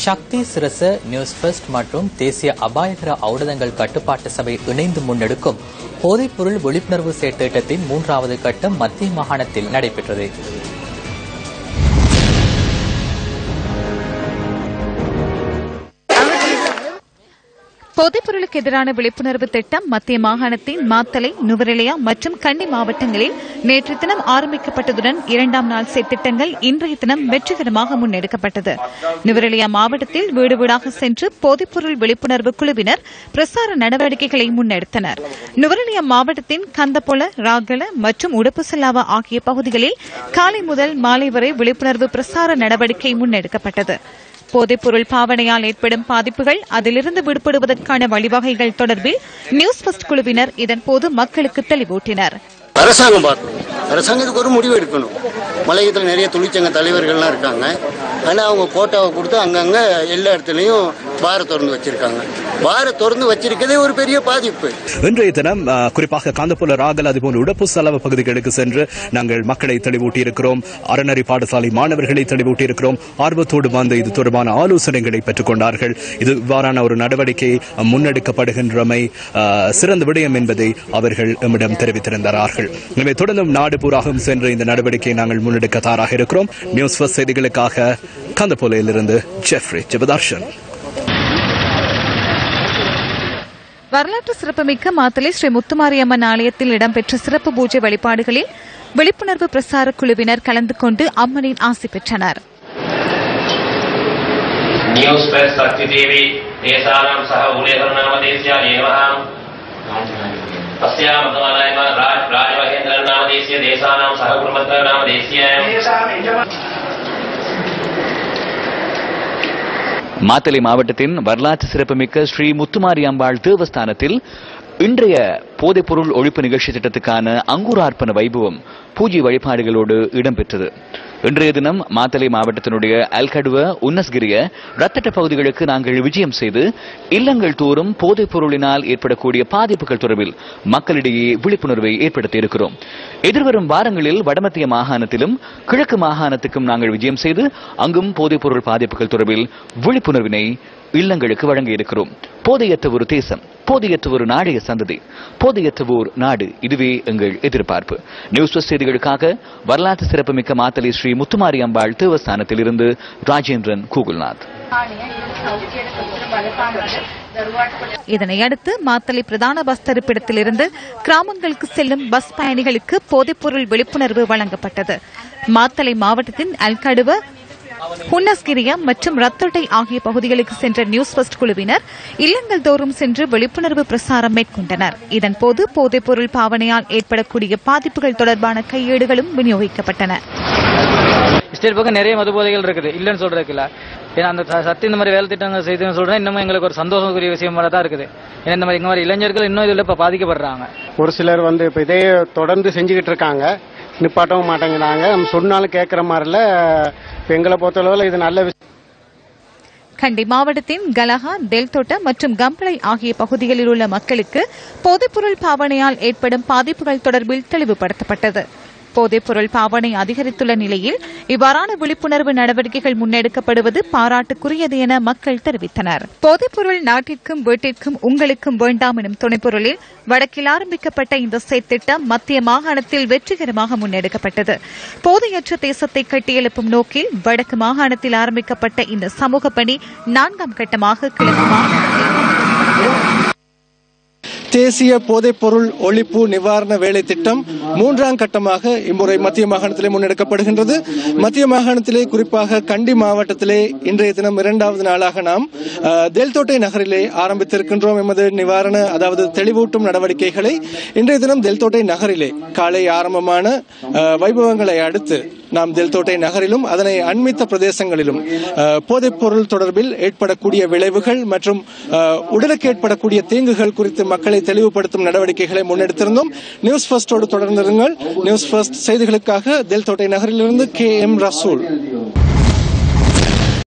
சக்தி Sirasa news first மற்றும் தேசிய அபாயகர ஔடதங்கள் கட்டுப்பாட்டு சபை இணைந்து முன்னெடுக்கும் போதைப்பொருள் விழிப்புணர்வு செயற்திட்டத்தின் 3வது கட்டம் மத்திய மாகாணத்தில் நடைபெற்றது. போதைப்பொருளுக்கு எதிரான விழிப்புணர்வு திட்டம் மத்திய மாகாணத்தின் மாத்தளை, நுவரெலியா மற்றும் கண்டி மாவட்டங்களில் நேற்று தினம் ஆரம்பிக்கப்பட்டதுடன் 2ஆம் நாள் செயற்திட்டங்கள் இன்றைய தினம் வெற்றிகரமாக முன்னெடுக்கப்பட்டது. நுவரெலியா மாவட்டத்தில் வீடு வீடாக சென்று போதைப்பொருள் விழிப்புணர்வு குழுவினர் பிரசார நடவடிக்கைகளை முன்னெடுத்தனர். நுவரெலியா மாவட்டத்தின் கந்தபொல, ராகல மற்றும் உடுப்புசல்லாவா ஆகிய பகுதிகளில் காலை முதல் மாலை வரை விழிப்புணர்வு பிரசார நடவடிக்கை முன்னெடுக்கப்பட்டது. போதைப்பொருள் பாவனையால் ஏற்படும் பாதிப்புகள், அதிலிருந்து விடுபடுவதற்கான வழிவகைகள் தொடர்பில் நியூஸ் ஃபர்ஸ்ட் குழுவினர் இதன்போது மக்களுக்கு தெளிவூட்டினர். அரசாங்கம் பார்க்கணும், அரசாங்கத்துக்கு ஒரு முடிவு எடுக்கணும். மலையத்தில் நிறைய தொழிற்சங்க தலைவர்கள்லாம் இருக்காங்க. ஆனால் அவங்க கோட்டாவை கொடுத்து அங்கங்கே எல்லா இடத்துலையும் பாரை திறந்து வச்சிருக்காங்க. பாரை திறந்து வச்சிருக்கதே ஒரு பெரிய பாதிப்பு. இன்றைய தினம் குறிப்பாக காந்தபுல, ராகல் அதுபோன்ற உடப்பு செலவு பகுதிகளுக்கு சென்று நாங்கள் மக்களை தெளிவூட்டி இருக்கிறோம். அறநெறி பாடசாலை மாணவர்களை தெளிவூட்டி இருக்கிறோம். ஆர்வத்தோடு வந்து இது தொடர்பான ஆலோசனைகளை பெற்றுக் கொண்டார்கள். இது இவ்வாறான ஒரு நடவடிக்கை முன்னெடுக்கப்படுகின்றமை சிறந்த விடயம் என்பதை அவர்கள் நம்மிடம் தெரிவித்திருந்தார்கள். எனவே தொடர்ந்தும் நாடு பூராகவும் சென்று இந்த நடவடிக்கையை நாங்கள் முன்னெடுக்க தயாராக இருக்கிறோம். நியூஸ் ஃபர்ஸ்ட் செய்திகளுக்காக கந்தபோலையிலிருந்து ஜெஃப்ரி ஜெபதார்ஷன். வரலாற்று சிறப்புமிக்க மாத்தளை ஸ்ரீ முத்துமாரியம்மன் ஆலயத்தில் இடம்பெற்ற சிறப்பு பூஜை வழிபாடுகளில் விழிப்புணர்வு பிரசார குழுவினர் கலந்து கொண்டு அம்மனின் ஆசி பெற்றனர். மாத்தளை மாவட்டத்தின் வரலாற்று சிறப்புமிக்க ஸ்ரீ முத்துமாரியம்பாள் தேவஸ்தானத்தில் இன்றைய போதைப்பொருள் ஒழிப்பு நிகழ்ச்சி திட்டத்துக்கான அங்குரார்ப்பண வைபவம் பூஜை வழிபாடுகளோடு இடம்பெற்றது. இன்றைய தினம் மாத்தளை மாவட்டத்தினுடைய அல்கடுவ, உன்னஸ்கிரிய, ரத்தட்ட பகுதிகளுக்கு நாங்கள் விஜயம் செய்து இல்லங்கள் தோறும் போதைப் பொருளினால் ஏற்படக்கூடிய பாதிப்புகள் தொடர்பில் மக்களிடையே விழிப்புணர்வை ஏற்படுத்தி இருக்கிறோம். எதிர்வரும் வாரங்களில் வடமத்திய மாகாணத்திலும் கிழக்கு மாகாணத்துக்கும் நாங்கள் விஜயம் செய்து அங்கும் போதைப் பொருள் பாதிப்புகள் தொடர்பில் விழிப்புணர்வினை இல்லங்களுக்கு வழங்க இருக்கிறோம். போதையற்ற ஒரு தேசம், போதையற்ற ஒரு நாளைய சந்ததி, போதையற்ற ஒரு நாடு, இதுவே எங்கள் எதிர்பார்ப்பு. நியூஸ் ஃபர்ஸ்ட் செய்திகளுக்காக வரலாற்று சிறப்புமிக்க மாத்தளை ஸ்ரீ முத்துமாரியம்பாள் தேவஸ்தானத்தில் இருந்து ராஜேந்திரன் கூகுல்நாத். இதனையடுத்து மாத்தளை பிரதான பஸ் தரிப்பிடத்திலிருந்து கிராமங்களுக்கு செல்லும் பஸ் பயணிகளுக்கு போதைப்பொருள் விழிப்புணர்வு வழங்கப்பட்டது. மாத்தளை மாவட்டத்தின் அல்கடுவ, ஹுன்னஸ்கிரியா மற்றும் ரத்தோட்டை ஆகிய பகுதிகளுக்கு சென்ற நியூஸ் ஃபர்ஸ்ட் குழுவினர் இல்லங்கள் தோறும் சென்று விழிப்புணர்வு பிரசாரம் மேற்கொண்டனர். இதன்போது போதைப்பொருள் பாவனையால் ஏற்படக்கூடிய பாதிப்புகள் தொடர்பான கையேடுகளும் விநியோகிக்கப்பட்டன. ஸ்டேட் பக்கம் நிறைய மது போதைகள் இருக்குது, இல்லைன்னு சொல்றதுல. ஏன்னா அந்த சத்து இந்த மாதிரி வேலை திட்டங்கள் செய்து சொல்றேன், இன்னமும் எங்களுக்கு ஒரு சந்தோஷக்குரிய விஷயம் தான் இருக்குது. ஏன்னா இந்த மாதிரி இளைஞர்கள் இன்னும் இதில் இப்ப பாதிக்கப்படுறாங்க. ஒரு சிலர் இப்ப இதே தொடர்ந்து செஞ்சுக்கிட்டு இருக்காங்க, நிப்பாட்டவும் மாட்டேங்கிறாங்க. நம்ம சொன்னாலும் கேட்கிற மாதிரில எங்களை பொறுத்தளவில் இது நல்ல விஷயம். கண்டி மாவட்டத்தின் கலஹா, தெல்தோட்ட மற்றும் கம்பளை ஆகிய பகுதிகளில் உள்ள மக்களுக்கு போதைப்பொருள் பாவனையால் ஏற்படும் பாதிப்புகள் தொடர்பில் தெளிவுபடுத்தப்பட்டது. போதைப்பொருள் பாவனை அதிகரித்துள்ள நிலையில் இவ்வாறான விழிப்புணர்வு நடவடிக்கைகள் முன்னெடுக்கப்படுவது பாராட்டுக்குரியது என மக்கள் தெரிவித்தனர். போதைப்பொருள் நாட்டிற்கும் வீட்டிற்கும் உங்களுக்கும் வேண்டாம் எனும் துணைப்பொருளில் வடக்கில் ஆரம்பிக்கப்பட்ட இந்த செயற்திட்டம் மத்திய மாகாணத்தில் வெற்றிகரமாக முன்னெடுக்கப்பட்டது. போதையற்ற தேசத்தை கட்டியெழுப்பும் நோக்கில் வடக்கு மாகாணத்தில் ஆரம்பிக்கப்பட்ட இந்த சமூக பணி 4ஆம் கட்டமாக கிழக்கு மாகாணத்தில் தேசிய போதைப்பொருள் ஒழிப்பு நிவாரண வேலை திட்டம் 3ஆம் கட்டமாக இம்முறை மத்திய மாகாணத்திலே முன்னெடுக்கப்படுகின்றது. மத்திய மாகாணத்திலே குறிப்பாக கண்டி மாவட்டத்திலே இன்றைய தினம் 2வது நாளாக நாம் தெல்தோட்டை நகரிலே ஆரம்பித்திருக்கின்றோம். எமது நிவாரண அதாவது தெளிவூட்டும் நடவடிக்கைகளை இன்றைய தினம் தெல்தோட்டை நகரிலே காலை ஆரம்பமான வைபவங்களை அடுத்து நாம் தெல்தோட்டை நகரிலும் அதனை அண்மித்த பிரதேசங்களிலும் போதைப்பொருள் தொடர்பில் ஏற்படக்கூடிய விளைவுகள் மற்றும் உடலுக்கு ஏற்படக்கூடிய தீங்குகள் குறித்து மக்களை தெளிவுபடுத்தும் நடவடிக்கைகளை முன்னெடுத்திருந்தோம். நியூஸ் ஃபர்ஸ்டோடு தொடர்ந்திருங்கள். நியூஸ் ஃபர்ஸ்ட் செய்திகளுக்காக தெல்தோட்டை நகரிலிருந்து KM ரசூல்.